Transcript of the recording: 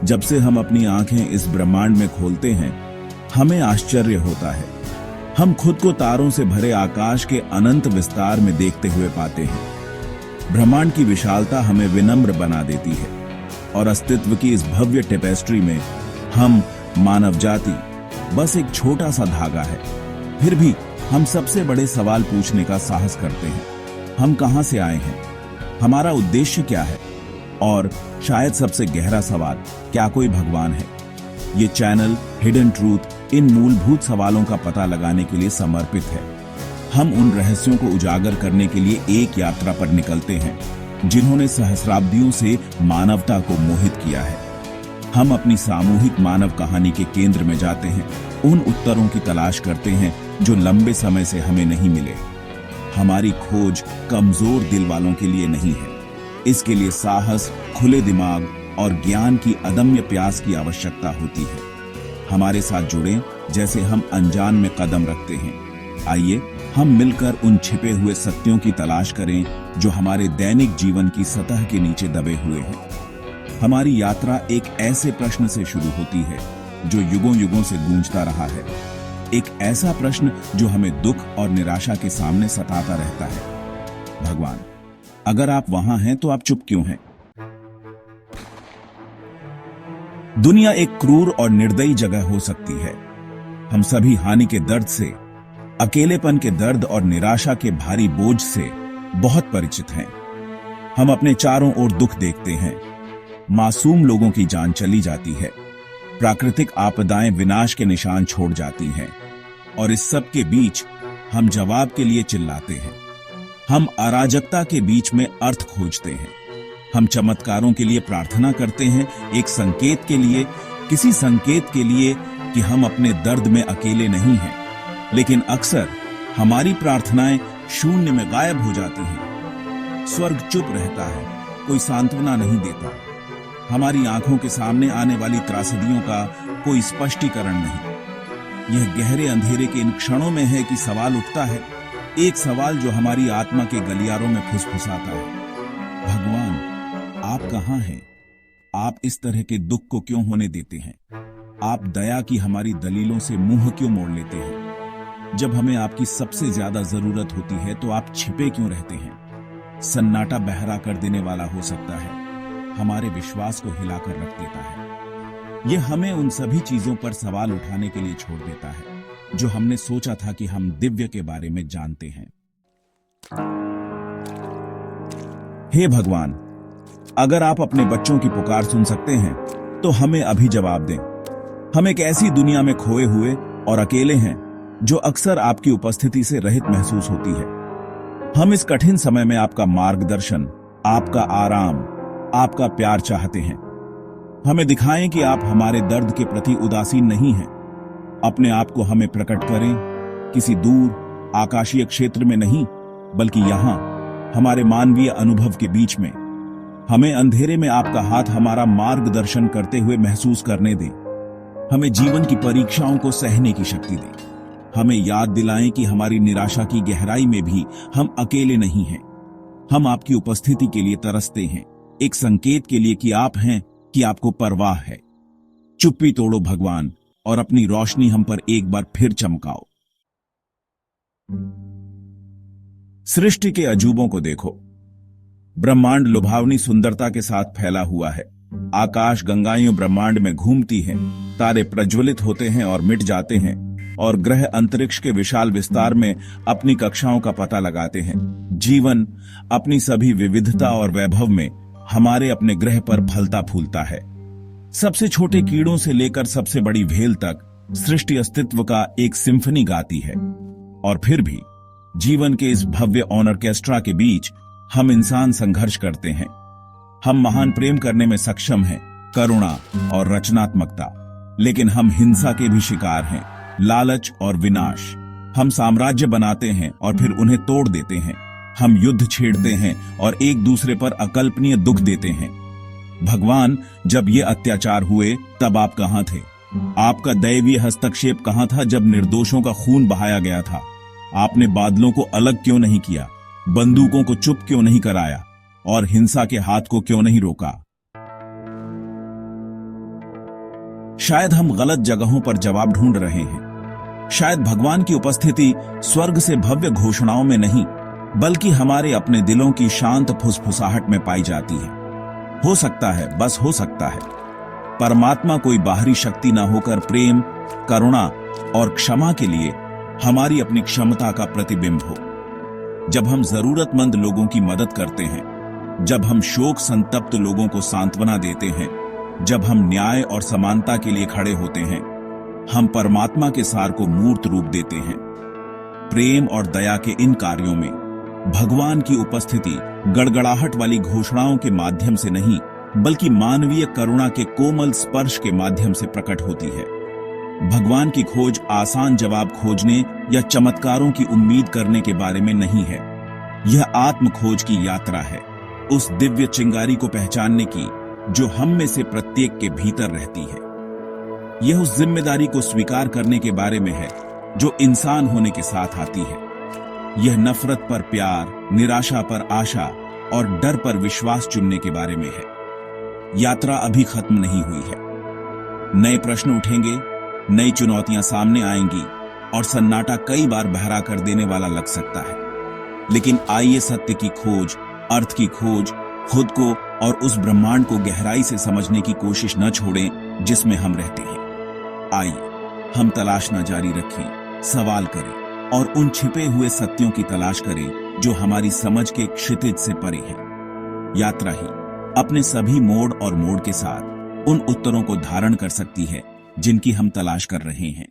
जब से हम अपनी आंखें इस ब्रह्मांड में खोलते हैं, हमें आश्चर्य होता है। हम खुद को तारों से भरे आकाश के अनंत विस्तार में देखते हुए पाते हैं। ब्रह्मांड की विशालता हमें विनम्र बना देती है और अस्तित्व की इस भव्य टेपेस्ट्री में हम मानव जाति बस एक छोटा सा धागा है। फिर भी हम सबसे बड़े सवाल पूछने का साहस करते हैं। हम कहां से आए हैं? हमारा उद्देश्य क्या है? और शायद सबसे गहरा सवाल, क्या कोई भगवान है? ये चैनल हिडन ट्रूथ इन मूलभूत सवालों का पता लगाने के लिए समर्पित है। हम उन रहस्यों को उजागर करने के लिए एक यात्रा पर निकलते हैं जिन्होंने सहस्राब्दियों से मानवता को मोहित किया है। हम अपनी सामूहिक मानव कहानी के केंद्र में जाते हैं, उन उत्तरों की तलाश करते हैं जो लंबे समय से हमें नहीं मिले। हमारी खोज कमजोर दिल वालों के लिए नहीं है। इसके लिए साहस, खुले दिमाग और ज्ञान की अदम्य प्यास की आवश्यकता होती है। हमारे साथ जुड़ें जैसे हम अनजान में कदम रखते हैं। आइए हम मिलकर उन छिपे हुए सत्यों की तलाश करें जो हमारे दैनिक जीवन की सतह के नीचे दबे हुए हैं। हमारी यात्रा एक ऐसे प्रश्न से शुरू होती है जो युगों युगों से गूंजता रहा है। एक ऐसा प्रश्न जो हमें दुख और निराशा के सामने सताता रहता है। भगवान, अगर आप वहां हैं तो आप चुप क्यों हैं? दुनिया एक क्रूर और निर्दयी जगह हो सकती है। हम सभी हानि के दर्द से, अकेलेपन के दर्द और निराशा के भारी बोझ से बहुत परिचित हैं। हम अपने चारों ओर दुख देखते हैं। मासूम लोगों की जान चली जाती है। प्राकृतिक आपदाएं विनाश के निशान छोड़ जाती हैं। और इस सब के बीच हम जवाब के लिए चिल्लाते हैं। हम अराजकता के बीच में अर्थ खोजते हैं। हम चमत्कारों के लिए प्रार्थना करते हैं, एक संकेत के लिए, किसी संकेत के लिए कि हम अपने दर्द में अकेले नहीं हैं। लेकिन अक्सर हमारी प्रार्थनाएं शून्य में गायब हो जाती हैं। स्वर्ग चुप रहता है, कोई सांत्वना नहीं देता। हमारी आंखों के सामने आने वाली त्रासदियों का कोई स्पष्टीकरण नहीं। यह गहरे अंधेरे के इन क्षणों में है कि सवाल उठता है, एक सवाल जो हमारी आत्मा के गलियारों में फुसफुसाता है। भगवान, आप कहां हैं? आप इस तरह के दुख को क्यों होने देते हैं? आप दया की हमारी दलीलों से मुंह क्यों मोड़ लेते हैं? जब हमें आपकी सबसे ज्यादा जरूरत होती है तो आप छिपे क्यों रहते हैं? सन्नाटा बहरा कर देने वाला हो सकता है, हमारे विश्वास को हिलाकर रख देता है। यह हमें उन सभी चीजों पर सवाल उठाने के लिए छोड़ देता है जो हमने सोचा था कि हम दिव्य के बारे में जानते हैं। हे भगवान, अगर आप अपने बच्चों की पुकार सुन सकते हैं तो हमें अभी जवाब दें। हम एक ऐसी दुनिया में खोए हुए और अकेले हैं जो अक्सर आपकी उपस्थिति से रहित महसूस होती है। हम इस कठिन समय में आपका मार्गदर्शन, आपका आराम, आपका प्यार चाहते हैं। हमें दिखाएं कि आप हमारे दर्द के प्रति उदासीन नहीं हैं। अपने आप को हमें प्रकट करें, किसी दूर आकाशीय क्षेत्र में नहीं, बल्कि यहां हमारे मानवीय अनुभव के बीच में। हमें अंधेरे में आपका हाथ हमारा मार्गदर्शन करते हुए महसूस करने दें। हमें जीवन की परीक्षाओं को सहने की शक्ति दें। हमें याद दिलाएं कि हमारी निराशा की गहराई में भी हम अकेले नहीं हैं। हम आपकी उपस्थिति के लिए तरसते हैं, एक संकेत के लिए कि आप हैं, कि आपको परवाह है। चुप्पी तोड़ो भगवान और अपनी रोशनी हम पर एक बार फिर चमकाओ। सृष्टि के अजूबों को देखो। ब्रह्मांड लुभावनी सुंदरता के साथ फैला हुआ है। आकाश गंगाएं ब्रह्मांड में घूमती हैं, तारे प्रज्वलित होते हैं और मिट जाते हैं, और ग्रह अंतरिक्ष के विशाल विस्तार में अपनी कक्षाओं का पता लगाते हैं। जीवन अपनी सभी विविधता और वैभव में हमारे अपने ग्रह पर फलता फूलता है। सबसे छोटे कीड़ों से लेकर सबसे बड़ी भेल तक सृष्टि अस्तित्व का एक सिम्फनी गाती है। और फिर भी जीवन के इस भव्य ऑर्केस्ट्रा के बीच हम इंसान संघर्ष करते हैं। हम महान प्रेम करने में सक्षम हैं, करुणा और रचनात्मकता, लेकिन हम हिंसा के भी शिकार हैं, लालच और विनाश। हम साम्राज्य बनाते हैं और फिर उन्हें तोड़ देते हैं। हम युद्ध छेड़ते हैं और एक दूसरे पर अकल्पनीय दुख देते हैं। भगवान, जब ये अत्याचार हुए तब आप कहां थे? आपका दैवीय हस्तक्षेप कहां था जब निर्दोषों का खून बहाया गया था? आपने बादलों को अलग क्यों नहीं किया, बंदूकों को चुप क्यों नहीं कराया और हिंसा के हाथ को क्यों नहीं रोका? शायद हम गलत जगहों पर जवाब ढूंढ रहे हैं। शायद भगवान की उपस्थिति स्वर्ग से भव्य घोषणाओं में नहीं, बल्कि हमारे अपने दिलों की शांत फुसफुसाहट में पाई जाती है। हो सकता है, बस हो सकता है, परमात्मा कोई बाहरी शक्ति न होकर प्रेम, करुणा और क्षमा के लिए हमारी अपनी क्षमता का प्रतिबिंब हो। जब हम जरूरतमंद लोगों की मदद करते हैं, जब हम शोक संतप्त लोगों को सांत्वना देते हैं, जब हम न्याय और समानता के लिए खड़े होते हैं, हम परमात्मा के सार को मूर्त रूप देते हैं। प्रेम और दया के इन कार्यों में भगवान की उपस्थिति गड़गड़ाहट वाली घोषणाओं के माध्यम से नहीं, बल्कि मानवीय करुणा के कोमल स्पर्श के माध्यम से प्रकट होती है। भगवान की खोज आसान जवाब खोजने या चमत्कारों की उम्मीद करने के बारे में नहीं है। यह आत्म खोज की यात्रा है, उस दिव्य चिंगारी को पहचानने की जो हम में से प्रत्येक के भीतर रहती है। यह उस जिम्मेदारी को स्वीकार करने के बारे में है जो इंसान होने के साथ आती है। यह नफरत पर प्यार, निराशा पर आशा और डर पर विश्वास चुनने के बारे में है। यात्रा अभी खत्म नहीं हुई है। नए प्रश्न उठेंगे, नई चुनौतियां सामने आएंगी और सन्नाटा कई बार बहरा कर देने वाला लग सकता है। लेकिन आइए सत्य की खोज, अर्थ की खोज, खुद को और उस ब्रह्मांड को गहराई से समझने की कोशिश न छोड़ें जिसमें हम रहते हैं। आइए हम तलाशना जारी रखें, सवाल करें और उन छिपे हुए सत्यों की तलाश करें जो हमारी समझ के क्षितिज से परे हैं। यात्रा ही अपने सभी मोड़ और मोड़ के साथ उन उत्तरों को धारण कर सकती है जिनकी हम तलाश कर रहे हैं।